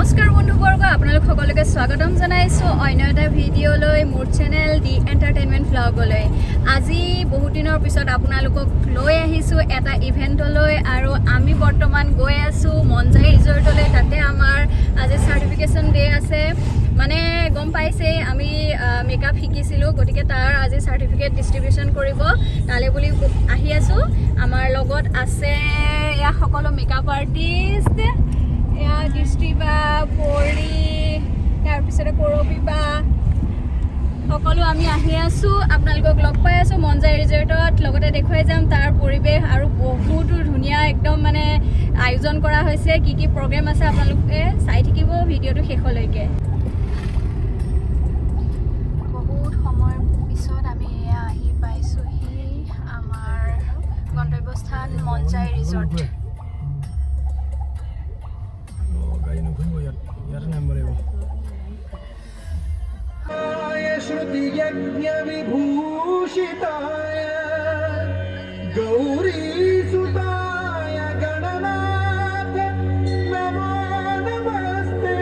নমস্কাৰ বন্ধুবৰ্গ আপোনালোক সকলোকে স্বাগতম জনাইছো অন্য এটা ভিডিঅ'লৈ মোৰ চেনেল দি এণ্টাৰটেইনমেণ্ট ভ্লগলৈ আজি বহুত দিনৰ পিছত আপোনালোকক লৈ আহিছো এটা ইভেন্টলৈ আৰু আমি বৰ্তমান গৈ আছো মনজাই ৰিজৰ্টলৈ তাতে আমাৰ আজি চাৰ্টিফিকেশন ডে আছে মানে গম পাইছে আমি মেকআপ শিকিছিলো গটিকে তাৰ আজি চাৰ্টিফিকেট ডিস্ট্ৰিবিউশন কৰিব তালে বুলি আহি আছো আমাৰ লগত আছে ইয়া সকলো মেকআপ আৰ্টিষ্ট ইয়া ডিস্ট্ৰিবা পৰি তাৰ পিছতে কৰবিবা সকলো আমি আহি আছো আপোনালোকক লগ পাই আছো মনজাই ৰিজৰ্টত লগতে দেখুৱাই যাম তাৰ পৰিবেশ আৰু বহুত ধুনীয়া একদম মানে আয়োজন কৰা হৈছে কি কি প্ৰগ্ৰাম আছে আপোনালোকে চাই থাকিব ভিডিঅটো শেষলৈকে বহুত সময় পিছত আমি আহি পাইছোহি আমাৰ গন্তব্যস্থান মনজাই ৰিজৰ্ট গাড়ী নঘূৰিব ইয়াতে নামিব লাগিব श्रुतियज्ञविभूषिताय गौरीसुताय गणनाथ नमो नमस्ते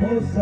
Hello.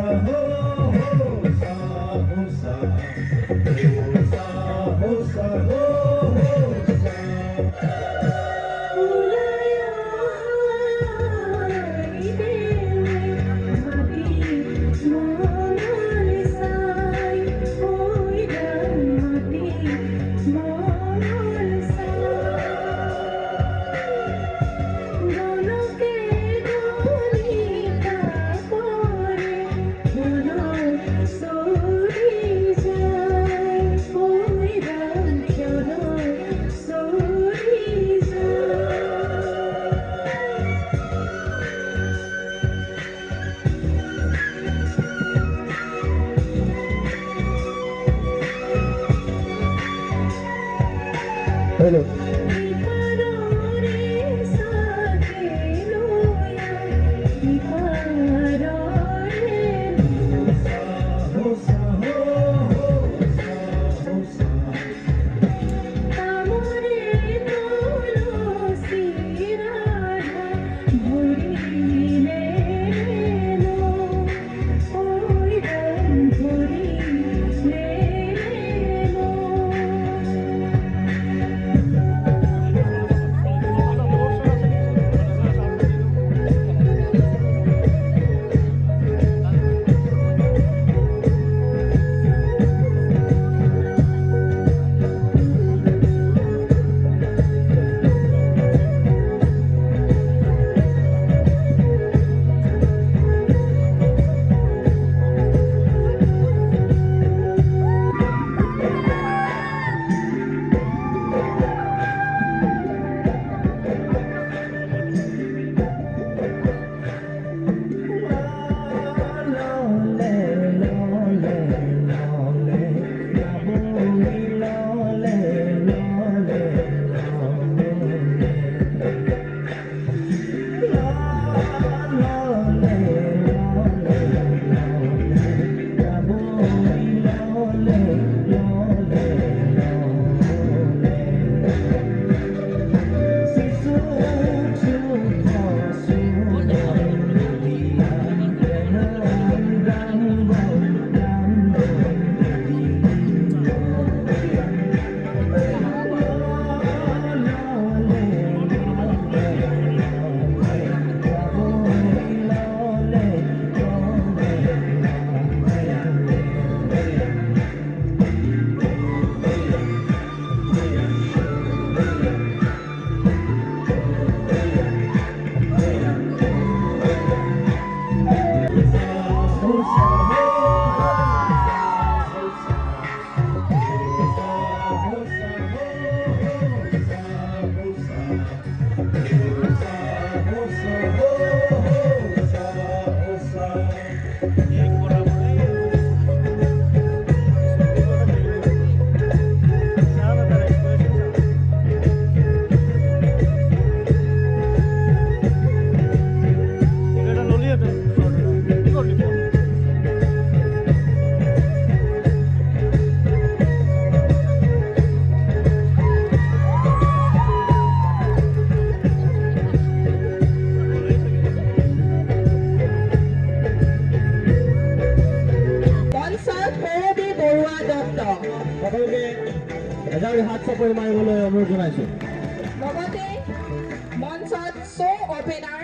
মঞ্চত শো অপেনাৰ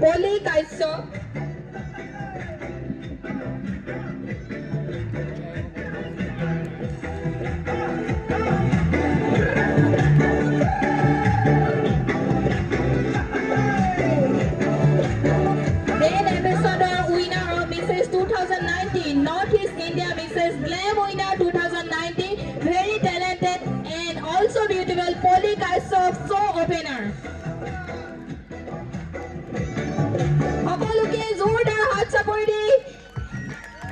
পলি কাশ্যপ so opener সকলোকে জোৰদাৰ হাত চাপৰি দি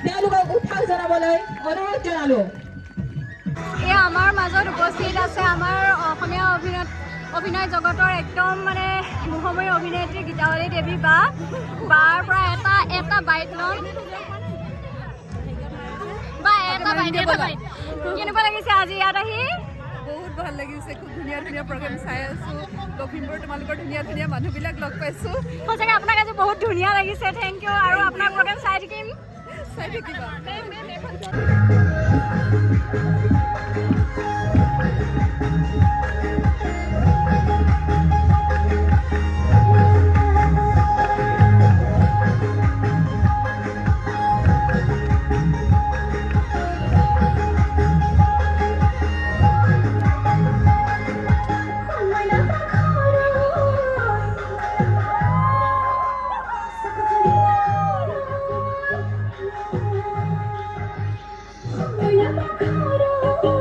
তেওঁলোকক উৎসাহ জনাবলৈ অনুৰোধ জনালো এই আমাৰ মাজত উপস্থিত আছে আমাৰ অসমীয়া অভিনয় জগতৰ একদম মানে মুহময়ী অভিনেত্ৰী গীতাৱলী দেৱী বাৰ পৰা এটা বাইট লম বা এটা বাইট কেনেকুৱা লাগিছে আজি ইয়াত আহি বহুত ভাল লাগিছে খুব ধুনীয়া ধুনীয়া প্ৰগ্ৰেম চাই আছোঁ লখিমপুৰ তোমালোকৰ ধুনীয়া ধুনীয়া মানুহবিলাক লগ পাইছোঁ সঁচাকৈ আপোনাক আজি বহুত ধুনীয়া লাগিছে থেংক ইউ আৰু আপোনাৰ প্ৰগ্ৰেম চাই থাকিম চাই থাকিবা Oh,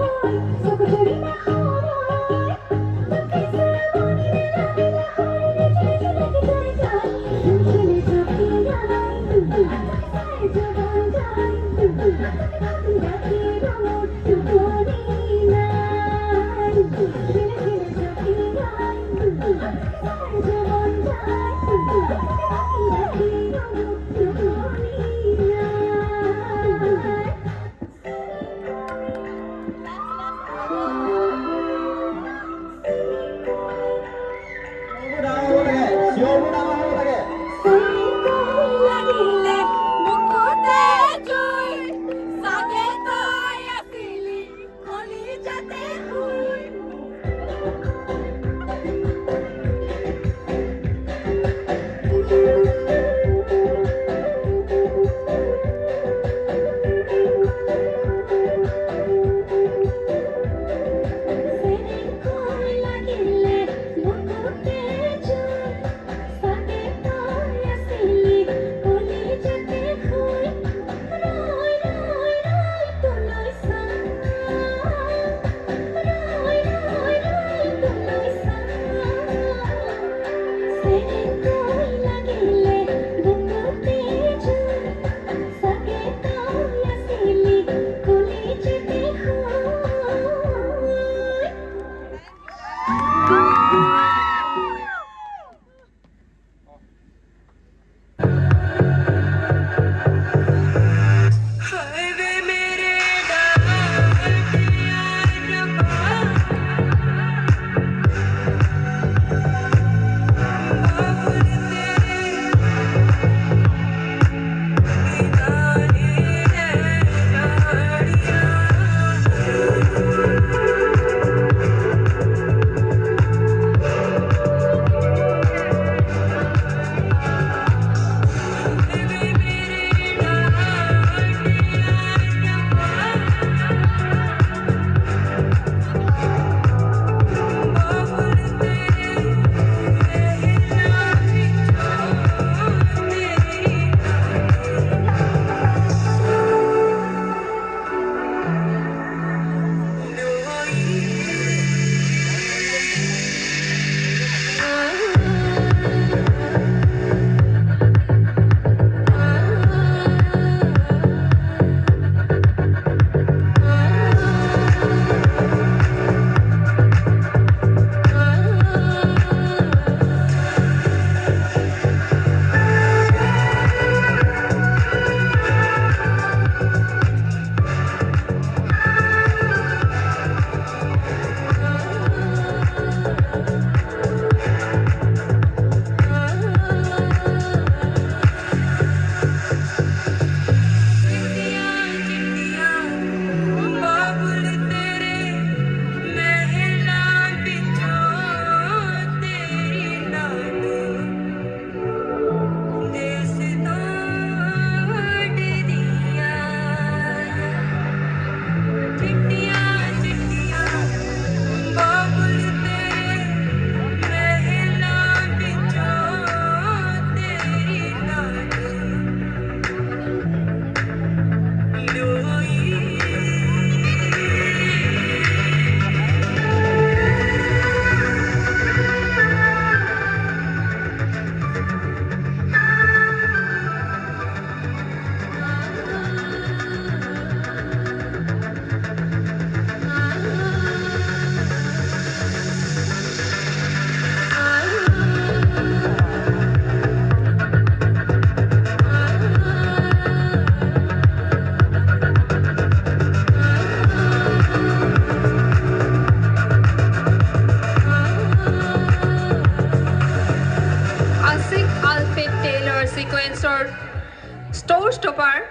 Store Stopper,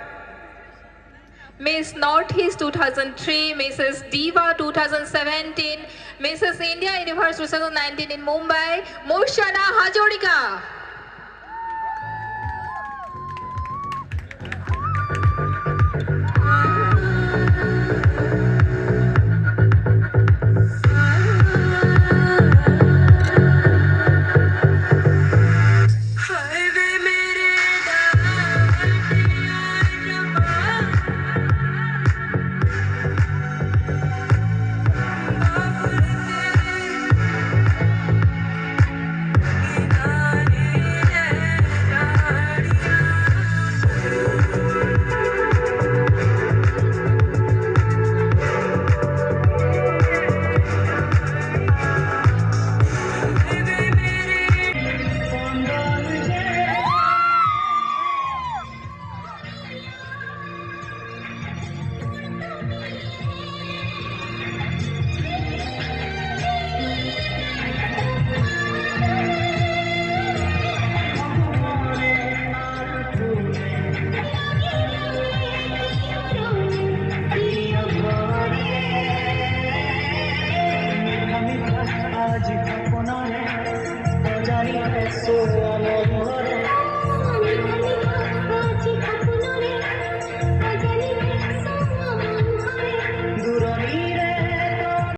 Miss Northeast 2003, Mrs. Diva 2017, Mrs. India Universe 2019 in Mumbai, Mushana Hajorika.